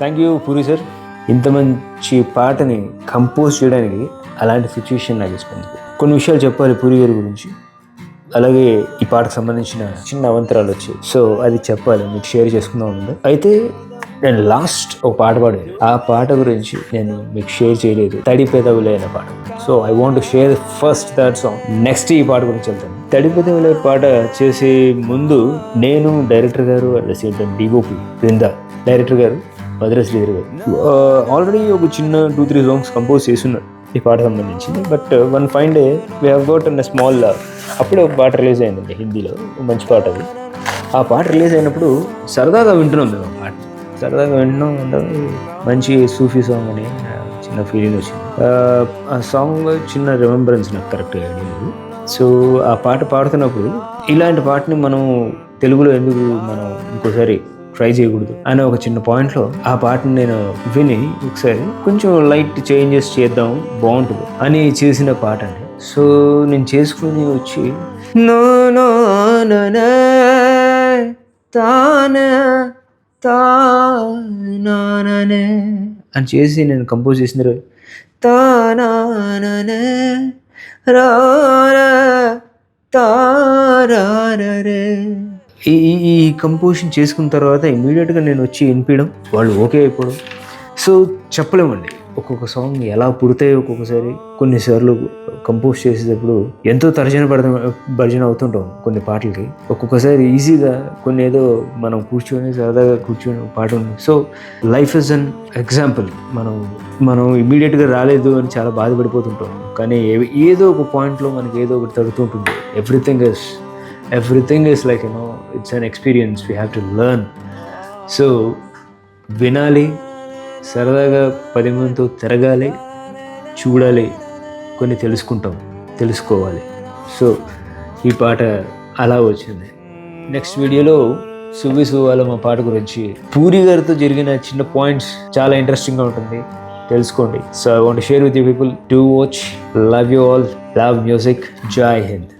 Thank you puri sir. ఇంత మంచి పాటని కంపోజ్ చేయడానికి అలాంటి సిచ్యువేషన్ నాకు ఇస్తుంది. కొన్ని విషయాలు చెప్పాలి పూరి గారి గురించి, అలాగే ఈ పాటకు సంబంధించిన చిన్న అవంతరాలు వచ్చాయి. సో అది చెప్పాలి, మీకు షేర్ చేసుకుందాం ఉంది. అయితే నేను లాస్ట్ ఒక పాట పాడాను, ఆ పాట గురించి నేను మీకు షేర్ చేయలేదు. తడి పెదవులే అనే పాట. So I want share first that song. Next ఈ పాట గురించి వెళ్తాను. తడి పెదవులే పాట చేసే ముందు నేను, డైరెక్టర్ గారు, డిఓపి బృందా, డైరెక్టర్ గారు భద్ర శ్రీధర్ గారు ఆల్రెడీ ఒక చిన్న 2-3 సాంగ్స్ కంపోజ్ చేస్తున్నారు ఈ పాట సంబంధించింది. But one fine day we have goat an small, అప్పుడే ఒక పాట రిలీజ్ అయిందండి హిందీలో, మంచి పాట అది. ఆ పాట రిలీజ్ అయినప్పుడు సరదాగా వింటున్నాం మేము. ఆ పాట సరదాగా వింటున్నాం, మంచి సూఫీ సాంగ్ అని చిన్న ఫీలింగ్ వచ్చింది. ఆ సాంగ్ చిన్న రిమెంబరెన్స్ నాకు కరెక్ట్గా ఐడియా లేదు. సో ఆ పాట పాడుతున్నప్పుడు ఇలాంటి పాటని మనం తెలుగులో ఎందుకు మనం ఇంకోసారి ట్రై చేయకూడదు అనే ఒక చిన్న పాయింట్లో ఆ పాటను నేను విని ఒకసారి కొంచెం లైట్ చేంజెస్ చేద్దాం బాగుంటుంది అని చేసిన పాట అండి. సో నేను చేసుకుని వచ్చి నో నో తానే అని చేసి నేను కంపోజ్ చేసిన రోజు తానే తారే ఈ కంపోజిషన్ చేసుకున్న తర్వాత ఇమీడియట్గా నేను వచ్చి వినిపించడం, వాళ్ళు ఓకే అయిపోవడం. సో చెప్పలేమండి ఒక్కొక్క సాంగ్ ఎలా పుడతాయి. ఒక్కొక్కసారి కొన్నిసార్లు కంపోజ్ చేసేటప్పుడు ఎంతో భర్జన అవుతుంటాం కొన్ని పాటలకి. ఒక్కొక్కసారి ఈజీగా కొన్ని ఏదో మనం కూర్చొని సరదాగా కూర్చొని పాట ఉంది. So life is an example. మనం ఇమీడియట్గా రాలేదు అని చాలా బాధపడిపోతుంటాం, కానీ ఏదో ఒక పాయింట్లో మనకి ఏదో ఒకటి తడుతుంటుంది. Everything is like, it's an experience. We have to learn. So వినాలి, సరదాగా 10 మందితో తిరగాలి, చూడాలి, కొన్ని తెలుసుకోవాలి. సో ఈ పాట అలా వచ్చింది. నెక్స్ట్ వీడియోలో సువ్వి సువ్వాల మా పాట గురించి పూరి గారితో జరిగిన చిన్న పాయింట్స్ చాలా ఇంట్రెస్టింగ్గా ఉంటుంది, తెలుసుకోండి. So I want share with you people. Do watch. Love you all. Love music. జై హింద్.